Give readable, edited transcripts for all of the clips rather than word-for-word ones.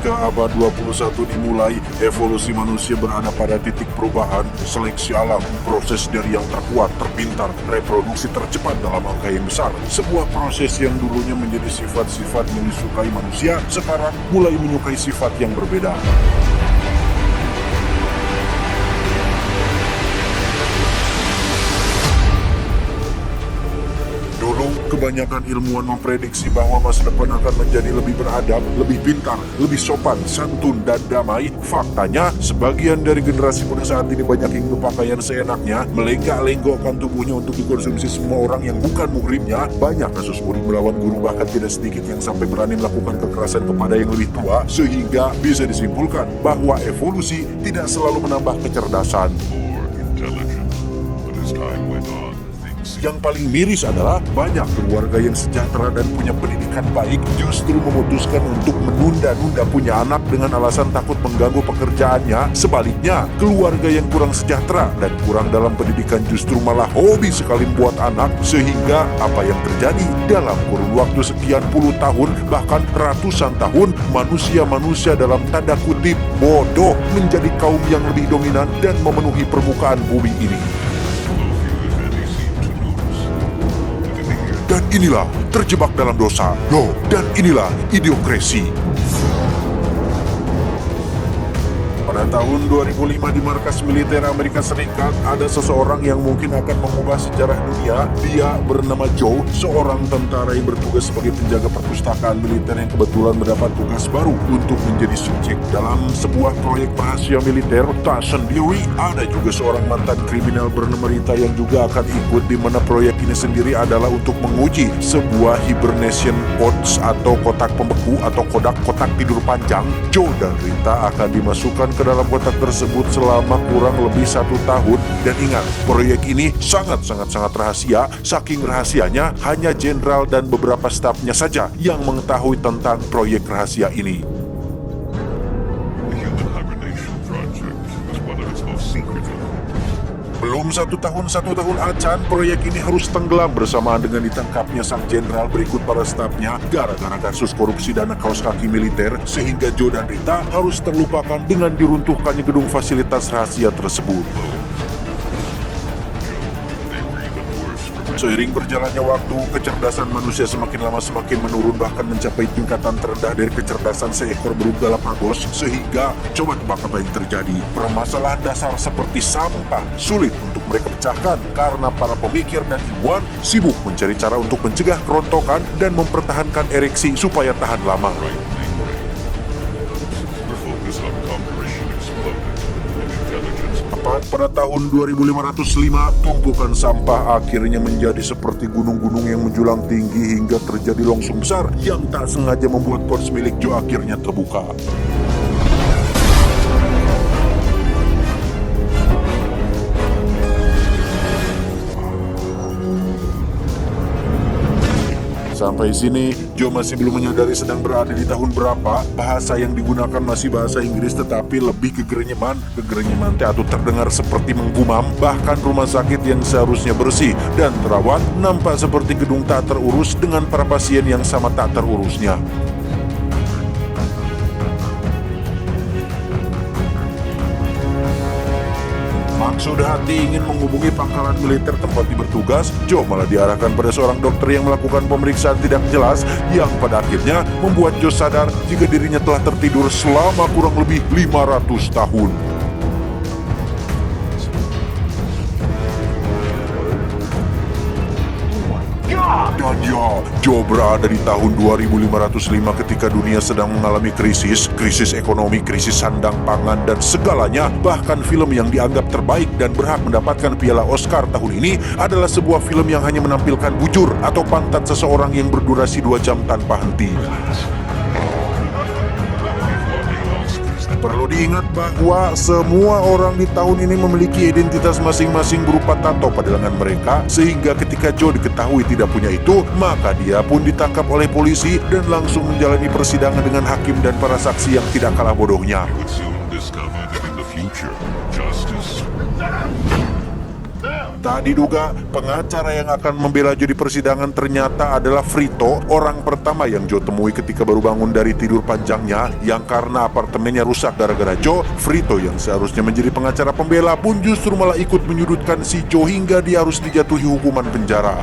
Ketika abad 21 dimulai, evolusi manusia berada pada titik perubahan, seleksi alam, proses dari yang terkuat, terpintar, reproduksi tercepat dalam angka yang besar. Sebuah proses yang dulunya menjadi sifat-sifat yang disukai manusia, sekarang mulai menyukai sifat yang berbeda. Dulu, kebanyakan ilmuwan memprediksi bahwa masa depan akan menjadi lebih beradab, lebih pintar, lebih sopan, santun, dan damai. Faktanya, sebagian dari generasi muda saat ini banyak yang berpakaian seenaknya, melenggak-lenggokkan tubuhnya untuk dikonsumsi semua orang yang bukan muhrimnya. Banyak kasus murid melawan guru, bahkan tidak sedikit yang sampai berani melakukan kekerasan kepada yang lebih tua, sehingga bisa disimpulkan bahwa evolusi tidak selalu menambah kecerdasan. Yang paling miris adalah banyak keluarga yang sejahtera dan punya pendidikan baik justru memutuskan untuk menunda-nunda punya anak dengan alasan takut mengganggu pekerjaannya. Sebaliknya, keluarga yang kurang sejahtera dan kurang dalam pendidikan justru malah hobi sekali membuat anak, sehingga apa yang terjadi dalam kurun waktu sekian puluh tahun bahkan ratusan tahun, manusia-manusia dalam tanda kutip bodoh menjadi kaum yang lebih dominan dan memenuhi permukaan bumi ini. Dan inilah terjebak dalam dosa. Dan inilah idiokrasi. Pada tahun 2005 di markas militer Amerika Serikat, ada seseorang yang mungkin akan mengubah sejarah dunia. Dia bernama Joe, seorang tentara yang bertugas sebagai penjaga perpustakaan militer yang kebetulan mendapat tugas baru untuk menjadi subjek dalam sebuah proyek rahasia militer. Tak sendiri, ada juga seorang mantan kriminal bernama Rita yang juga akan ikut, di mana proyek ini sendiri adalah untuk menguji sebuah hibernation pods atau kotak pembeku atau kotak tidur panjang. Joe dan Rita akan dimasukkan ke dalam kotak tersebut selama kurang lebih 1 tahun. Dan ingat, proyek ini sangat rahasia. Saking rahasianya, hanya jenderal dan beberapa stafnya saja yang mengetahui tentang proyek rahasia ini. Belum 1 tahun acan, proyek ini harus tenggelam bersamaan dengan ditangkapnya sang jenderal berikut para stafnya gara-gara kasus korupsi dana kaos kaki militer, sehingga Joe dan Rita harus terlupakan dengan diruntuhkannya gedung fasilitas rahasia tersebut. Seiring berjalannya waktu, kecerdasan manusia semakin lama semakin menurun, bahkan mencapai tingkatan terendah dari kecerdasan seekor burung Galapagos, sehingga coba tebak apa yang terjadi. Permasalahan dasar seperti sampah sulit untuk mereka pecahkan karena para pemikir dan ilmuwan sibuk mencari cara untuk mencegah kerontokan dan mempertahankan ereksi supaya tahan lama. Pada tahun 2505, tumpukan sampah akhirnya menjadi seperti gunung-gunung yang menjulang tinggi hingga terjadi longsor besar yang tak sengaja membuat pos milik Joe akhirnya terbuka. Sampai sini, Joe masih belum menyadari sedang berada di tahun berapa. Bahasa yang digunakan masih bahasa Inggris, tetapi lebih kegerenyeman atau terdengar seperti menggumam. Bahkan rumah sakit yang seharusnya bersih dan terawat nampak seperti gedung tak terurus dengan para pasien yang sama tak terurusnya. Maksud hati ingin menghubungi pangkalan militer tempat dia bertugas, Joe malah diarahkan pada seorang dokter yang melakukan pemeriksaan tidak jelas yang pada akhirnya membuat Joe sadar jika dirinya telah tertidur selama kurang lebih 500 tahun. Dan ya, Joe berada di tahun 2505 ketika dunia sedang mengalami krisis ekonomi, krisis sandang pangan, dan segalanya. Bahkan film yang dianggap terbaik dan berhak mendapatkan piala Oscar tahun ini adalah sebuah film yang hanya menampilkan bujur atau pantat seseorang yang berdurasi 2 jam tanpa henti. Perlu diingat bahwa semua orang di tahun ini memiliki identitas masing-masing berupa tato pada lengan mereka, sehingga ketika Joe diketahui tidak punya itu, maka dia pun ditangkap oleh polisi dan langsung menjalani persidangan dengan hakim dan para saksi yang tidak kalah bodohnya. Tak diduga, pengacara yang akan membela Joe di persidangan ternyata adalah Frito, orang pertama yang Joe temui ketika baru bangun dari tidur panjangnya yang karena apartemennya rusak gara-gara Joe. Frito yang seharusnya menjadi pengacara pembela pun justru malah ikut menyudutkan si Joe hingga dia harus dijatuhi hukuman penjara.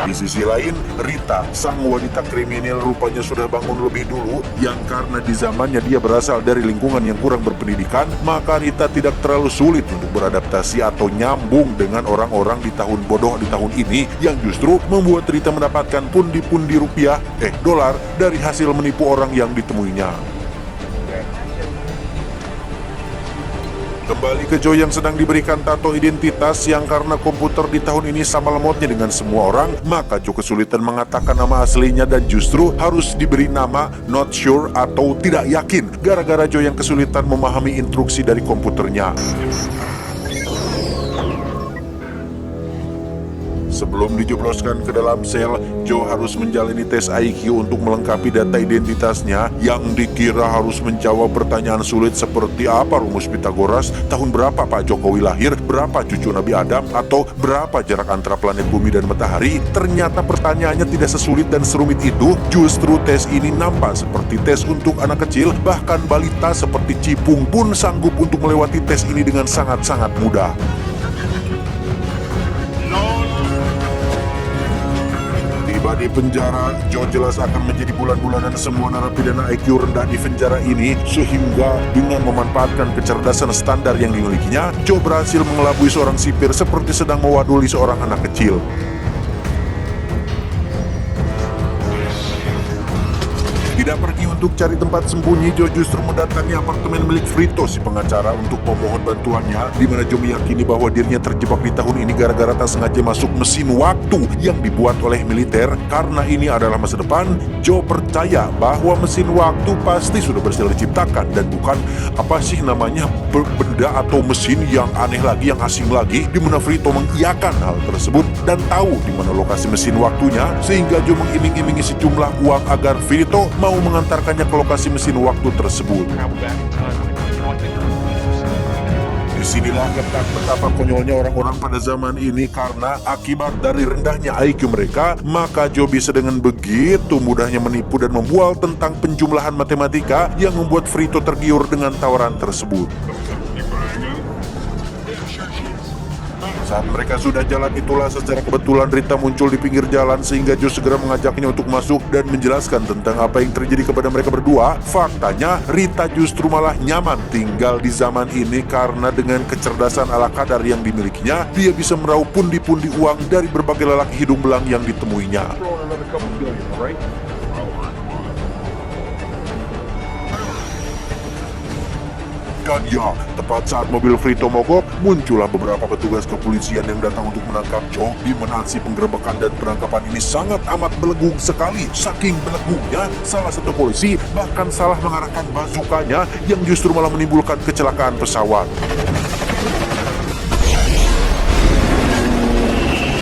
Di sisi lain, Rita, sang wanita kriminal rupanya sudah bangun lebih dulu yang karena di zamannya dia berasal dari lingkungan yang kurang berpendidikan, maka Rita tidak terlalu sulit untuk beradaptasi atau nyambung dengan orang-orang di tahun bodoh di tahun ini yang justru membuat Rita mendapatkan pundi-pundi rupiah, dolar dari hasil menipu orang yang ditemuinya. Kembali ke Joe yang sedang diberikan tato identitas yang karena komputer di tahun ini sama lemotnya dengan semua orang, maka Joe kesulitan mengatakan nama aslinya dan justru harus diberi nama not sure atau tidak yakin gara-gara Joe yang kesulitan memahami instruksi dari komputernya. Sebelum dijebloskan ke dalam sel, Joe harus menjalani tes IQ untuk melengkapi data identitasnya yang dikira harus menjawab pertanyaan sulit seperti apa rumus Pitagoras, tahun berapa Pak Jokowi lahir, berapa cucu Nabi Adam, atau berapa jarak antara planet bumi dan matahari. Ternyata pertanyaannya tidak sesulit dan serumit itu. Justru tes ini nampak seperti tes untuk anak kecil, bahkan balita seperti Cipung pun sanggup untuk melewati tes ini dengan sangat-sangat mudah. Di penjara, Joe jelas akan menjadi bulan-bulanan semua narapidana IQ rendah di penjara ini, sehingga dengan memanfaatkan kecerdasan standar yang dimilikinya, Joe berhasil mengelabui seorang sipir seperti sedang mewaduli seorang anak kecil. Tidak pergi untuk cari tempat sembunyi, Joe justru mendatangi apartemen milik Frito, si pengacara, untuk memohon bantuannya, di mana Joe meyakini bahwa dirinya terjebak di tahun ini gara-gara tak sengaja masuk mesin waktu yang dibuat oleh militer. Karena ini adalah masa depan, Joe percaya bahwa mesin waktu pasti sudah berhasil diciptakan dan bukan apa sih namanya benda atau mesin yang aneh lagi, yang asing lagi, di mana Frito mengiyakan hal tersebut dan tahu di mana lokasi mesin waktunya, sehingga Joe mengiming-imingi sejumlah uang agar Frito mau mengantarkannya ke lokasi mesin waktu tersebut. Disinilah letak betapa konyolnya orang-orang pada zaman ini, karena akibat dari rendahnya IQ mereka, maka Joe bisa dengan begitu mudahnya menipu dan membual tentang penjumlahan matematika yang membuat Frito tergiur dengan tawaran tersebut. Saat mereka sudah jalan itulah secara kebetulan Rita muncul di pinggir jalan, sehingga Joe segera mengajaknya untuk masuk dan menjelaskan tentang apa yang terjadi kepada mereka berdua. Faktanya Rita justru malah nyaman tinggal di zaman ini karena dengan kecerdasan ala kadar yang dimilikinya, dia bisa meraup pundi-pundi uang dari berbagai lelaki hidung belang yang ditemuinya. Dan ya, tepat saat mobil Frito mogok, muncullah beberapa petugas kepolisian yang datang untuk menangkap Joe, di mana aksi penggerebekan dan penangkapan ini sangat amat belegung sekali. Saking belegungnya, salah satu polisi bahkan salah mengarahkan bazukanya yang justru malah menimbulkan kecelakaan pesawat.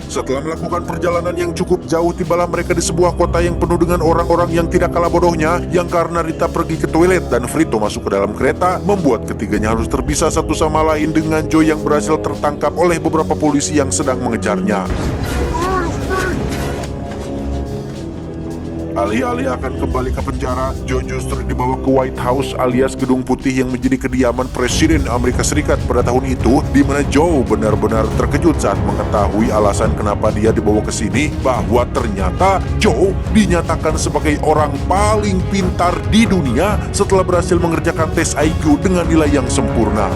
Setelah melakukan perjalanan yang cukup jauh, tibalah mereka di sebuah kota yang penuh dengan orang-orang yang tidak kalah bodohnya, yang karena Rita pergi ke toilet dan Frito masuk ke dalam kereta, membuat ketiganya harus terpisah satu sama lain dengan Joe yang berhasil tertangkap oleh beberapa polisi yang sedang mengejarnya. Alih-alih akan kembali ke penjara, Joe justru dibawa ke White House alias Gedung Putih yang menjadi kediaman Presiden Amerika Serikat pada tahun itu, di mana Joe benar-benar terkejut saat mengetahui alasan kenapa dia dibawa ke sini, bahwa ternyata Joe dinyatakan sebagai orang paling pintar di dunia setelah berhasil mengerjakan tes IQ dengan nilai yang sempurna.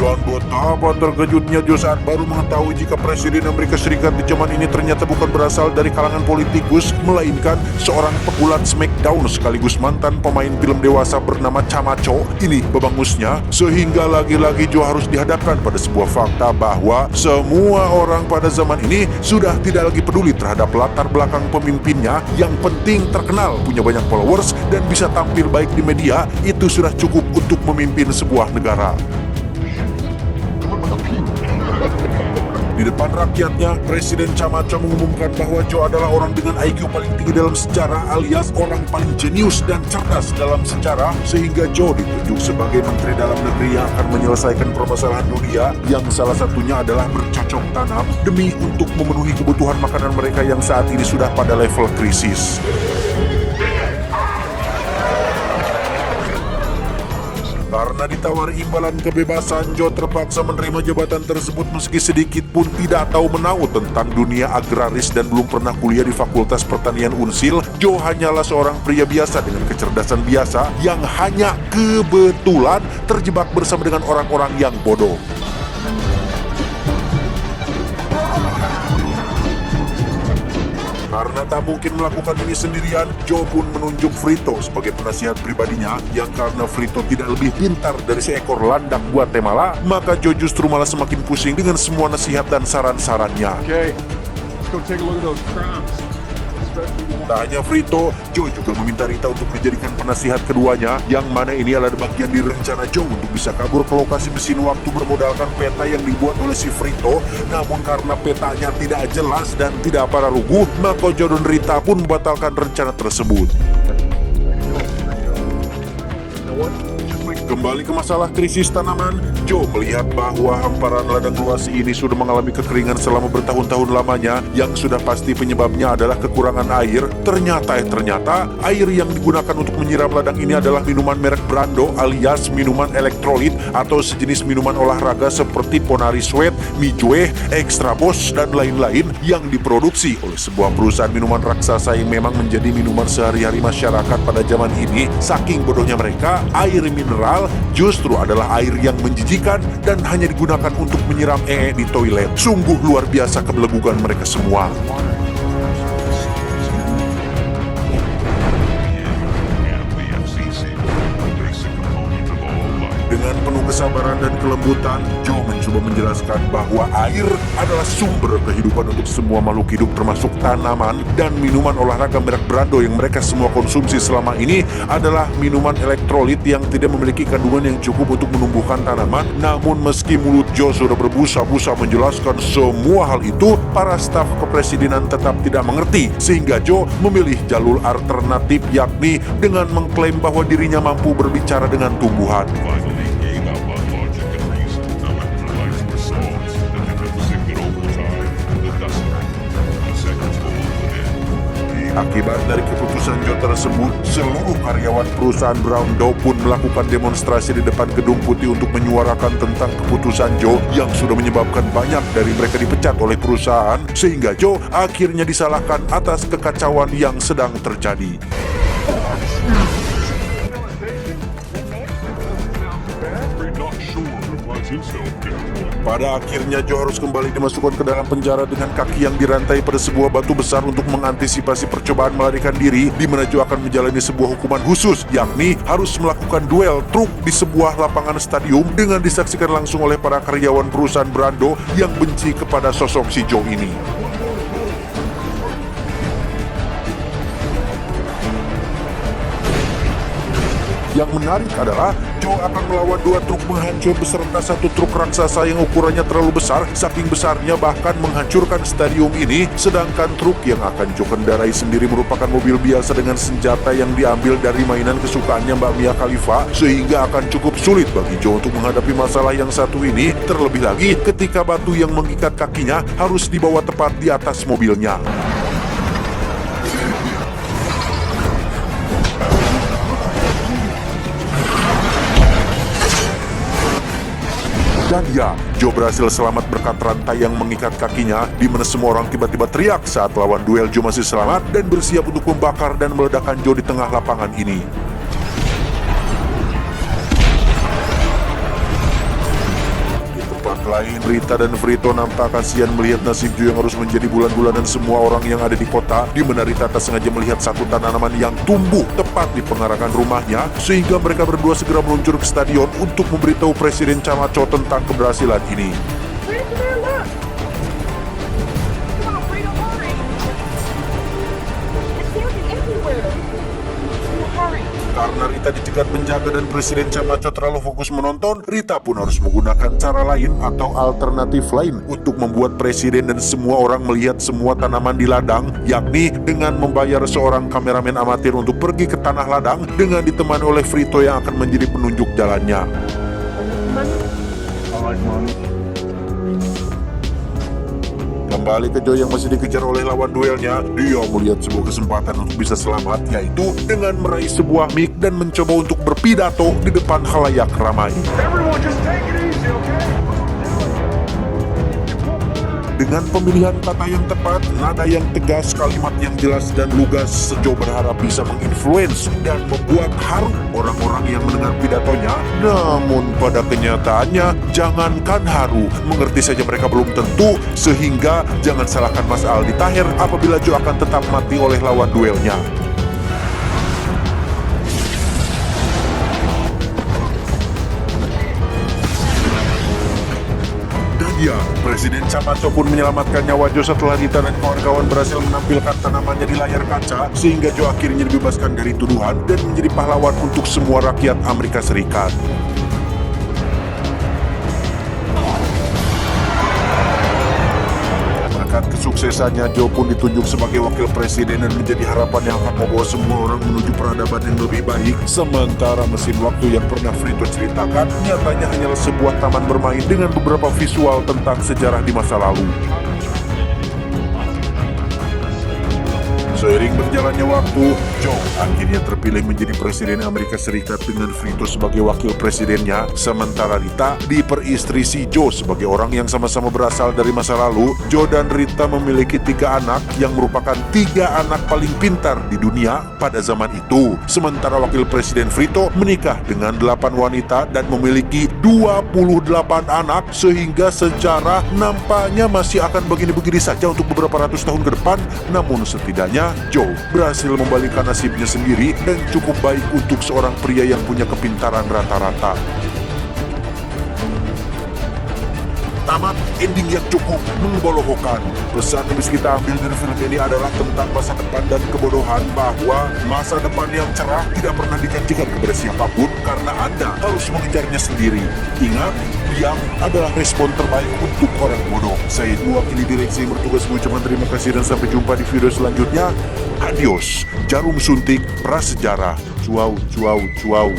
Dan betapa terkejutnya Joe saat baru mengetahui jika Presiden Amerika Serikat di zaman ini ternyata bukan berasal dari kalangan politikus, melainkan seorang pegulat Smackdown sekaligus mantan pemain film dewasa bernama Camacho. Ini babangusnya, sehingga lagi-lagi Joe harus dihadapkan pada sebuah fakta bahwa semua orang pada zaman ini sudah tidak lagi peduli terhadap latar belakang pemimpinnya. Yang penting terkenal, punya banyak followers, dan bisa tampil baik di media. Itu sudah cukup untuk memimpin sebuah negara. Di depan rakyatnya, Presiden Camacho mengumumkan bahwa Joe adalah orang dengan IQ paling tinggi dalam sejarah alias orang paling jenius dan cerdas dalam sejarah, sehingga Joe ditunjuk sebagai Menteri Dalam Negeri yang akan menyelesaikan permasalahan dunia yang salah satunya adalah bercocok tanam demi untuk memenuhi kebutuhan makanan mereka yang saat ini sudah pada level krisis. Karena ditawari imbalan kebebasan, Joe terpaksa menerima jabatan tersebut meski sedikit pun tidak tahu menahu tentang dunia agraris dan belum pernah kuliah di Fakultas Pertanian Unsil. Joe hanyalah seorang pria biasa dengan kecerdasan biasa yang hanya kebetulan terjebak bersama dengan orang-orang yang bodoh. Karena tak mungkin melakukan ini sendirian, Joe pun menunjuk Frito sebagai penasihat pribadinya, yang karena Frito tidak lebih pintar dari seekor landak Guatemala, maka Joe justru malah semakin pusing dengan semua nasihat dan saran-sarannya. Okay, let's go take a look at those crops. Tak hanya Frito, Joe juga meminta Rita untuk dijadikan penasihat keduanya, yang mana ini adalah bagian dari rencana Joe untuk bisa kabur ke lokasi mesin waktu bermodalkan peta yang dibuat oleh si Frito. Namun karena petanya tidak jelas dan tidak pararuguh, maka Joe dan Rita pun membatalkan rencana tersebut. Kembali ke masalah krisis tanaman, Joe melihat bahwa hamparan ladang luas ini sudah mengalami kekeringan selama bertahun-tahun lamanya, yang sudah pasti penyebabnya adalah kekurangan air. Ternyata air yang digunakan untuk menyiram ladang ini adalah minuman merek Brando alias minuman elektrolit atau sejenis minuman olahraga seperti Ponari Sweat, Mijue, Extra Boss, dan lain-lain yang diproduksi oleh sebuah perusahaan minuman raksasa yang memang menjadi minuman sehari-hari masyarakat pada zaman ini. Saking bodohnya mereka, air mineral justru adalah air yang menjijikan dan hanya digunakan untuk menyiram di toilet. Sungguh luar biasa kebelegugan mereka semua. Dengan penuh kesabaran dan kelembutan, Joe mencoba menjelaskan bahwa air adalah sumber kehidupan untuk semua makhluk hidup termasuk tanaman, dan minuman olahraga merek Brando yang mereka semua konsumsi selama ini adalah minuman elektrolit yang tidak memiliki kandungan yang cukup untuk menumbuhkan tanaman. Namun meski mulut Joe sudah berbusa-busa menjelaskan semua hal itu, para staf kepresidenan tetap tidak mengerti, sehingga Joe memilih jalur alternatif, yakni dengan mengklaim bahwa dirinya mampu berbicara dengan tumbuhan. Akibat dari keputusan Joe tersebut, seluruh karyawan perusahaan Brown Dow pun melakukan demonstrasi di depan Gedung Putih untuk menyuarakan tentang keputusan Joe yang sudah menyebabkan banyak dari mereka dipecat oleh perusahaan, sehingga Joe akhirnya disalahkan atas kekacauan yang sedang terjadi. Pada akhirnya Joe harus kembali dimasukkan ke dalam penjara dengan kaki yang dirantai pada sebuah batu besar untuk mengantisipasi percobaan melarikan diri, di mana Joe akan menjalani sebuah hukuman khusus, yakni harus melakukan duel truk di sebuah lapangan stadium dengan disaksikan langsung oleh para karyawan perusahaan Brando yang benci kepada sosok si Joe ini. Yang menarik adalah Joe akan melawan 2 truk penghancur beserta 1 truk raksasa yang ukurannya terlalu besar, saking besarnya bahkan menghancurkan stadium ini. Sedangkan truk yang akan Joe kendarai sendiri merupakan mobil biasa dengan senjata yang diambil dari mainan kesukaannya Mbak Mia Khalifa, sehingga akan cukup sulit bagi Joe untuk menghadapi masalah yang satu ini, terlebih lagi ketika batu yang mengikat kakinya harus dibawa tepat di atas mobilnya. Dan ya, Joe berhasil selamat berkat rantai yang mengikat kakinya, di mana semua orang tiba-tiba teriak saat lawan duel. Joe masih selamat dan bersiap untuk membakar dan meledakkan Joe di tengah lapangan ini. Di tempat lain, Rita dan Frito nampak kasihan melihat nasib Joe yang harus menjadi bulan-bulanan semua orang yang ada di kota, di mana Rita tak sengaja melihat satu tanaman yang tumbuh tepat di pengarangan rumahnya, sehingga mereka berdua segera meluncur ke stadion untuk memberitahu Presiden Camacho tentang keberhasilan ini. Karena Rita dicegat penjaga dan Presiden Camacho terlalu fokus menonton, Rita pun harus menggunakan cara lain atau alternatif lain untuk membuat Presiden dan semua orang melihat semua tanaman di ladang, yakni dengan membayar seorang kameramen amatir untuk pergi ke tanah ladang dengan ditemani oleh Frito yang akan menjadi penunjuk jalannya. Kembali ke Joe yang masih dikejar oleh lawan duelnya, dia melihat sebuah kesempatan untuk bisa selamat, yaitu dengan meraih sebuah mic dan mencoba untuk berpidato di depan khalayak ramai. Everyone, just take it easy, okay? Dengan pemilihan kata yang tepat, nada yang tegas, kalimat yang jelas dan lugas, Joe berharap bisa menginfluence dan membuat haru orang-orang yang mendengar pidatonya. Namun pada kenyataannya, jangankan haru, mengerti saja mereka belum tentu, sehingga jangan salahkan Mas Aldi Taher apabila Joe akan tetap mati oleh lawan duelnya. Ya, Presiden Camacho pun menyelamatkan nyawa Joe setelah Rita dan kawan-kawan berhasil menampilkan tanamannya di layar kaca, sehingga Joe akhirnya dibebaskan dari tuduhan dan menjadi pahlawan untuk semua rakyat Amerika Serikat. Berkat kesuksesannya, Joe pun ditunjuk sebagai wakil presiden dan menjadi harapan yang akan membawa semua orang menuju peradaban yang lebih baik. Sementara mesin waktu yang pernah Frito ceritakan nyatanya hanyalah sebuah taman bermain dengan beberapa visual tentang sejarah di masa lalu. Seiring berjalannya waktu, Joe akhirnya terpilih menjadi Presiden Amerika Serikat dengan Frito sebagai wakil presidennya, sementara Rita diperistri si Joe sebagai orang yang sama-sama berasal dari masa lalu. Joe dan Rita memiliki 3 anak yang merupakan 3 anak paling pintar di dunia pada zaman itu. Sementara wakil presiden Frito menikah dengan 8 wanita dan memiliki 28 anak, sehingga secara nampaknya masih akan begini-begini saja untuk beberapa ratus tahun ke depan. Namun setidaknya Joe berhasil membalikkan nasibnya sendiri dan cukup baik untuk seorang pria yang punya kepintaran rata-rata. Tamat ending yang cukup mengebolohkan. Pesan yang bisa kita ambil dari film ini adalah tentang masa depan dan kebodohan, bahwa masa depan yang cerah tidak pernah dijanjikan kepada siapapun karena Anda harus mengejarnya sendiri. Ingat, diam adalah respon terbaik untuk orang bodoh. Saya mewakili direksi yang bertugas mengucapkan terima kasih dan sampai jumpa di video selanjutnya. Adios, jarum suntik prasejarah. Cuau, cuau, cuau.